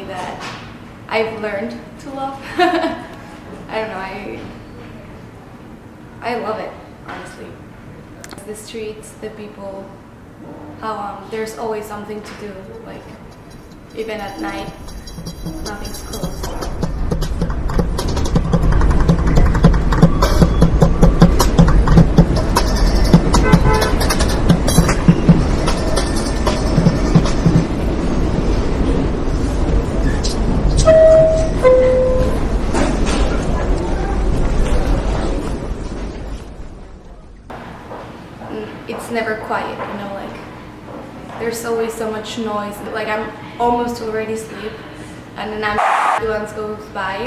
city that I've learned to love. I don't know, I love it, honestly. The streets, the people, how there's always something to do, like even at night, nothing's closed. It's never quiet, you know, like there's always so much noise. Like I'm almost already asleep and then ambulance goes by.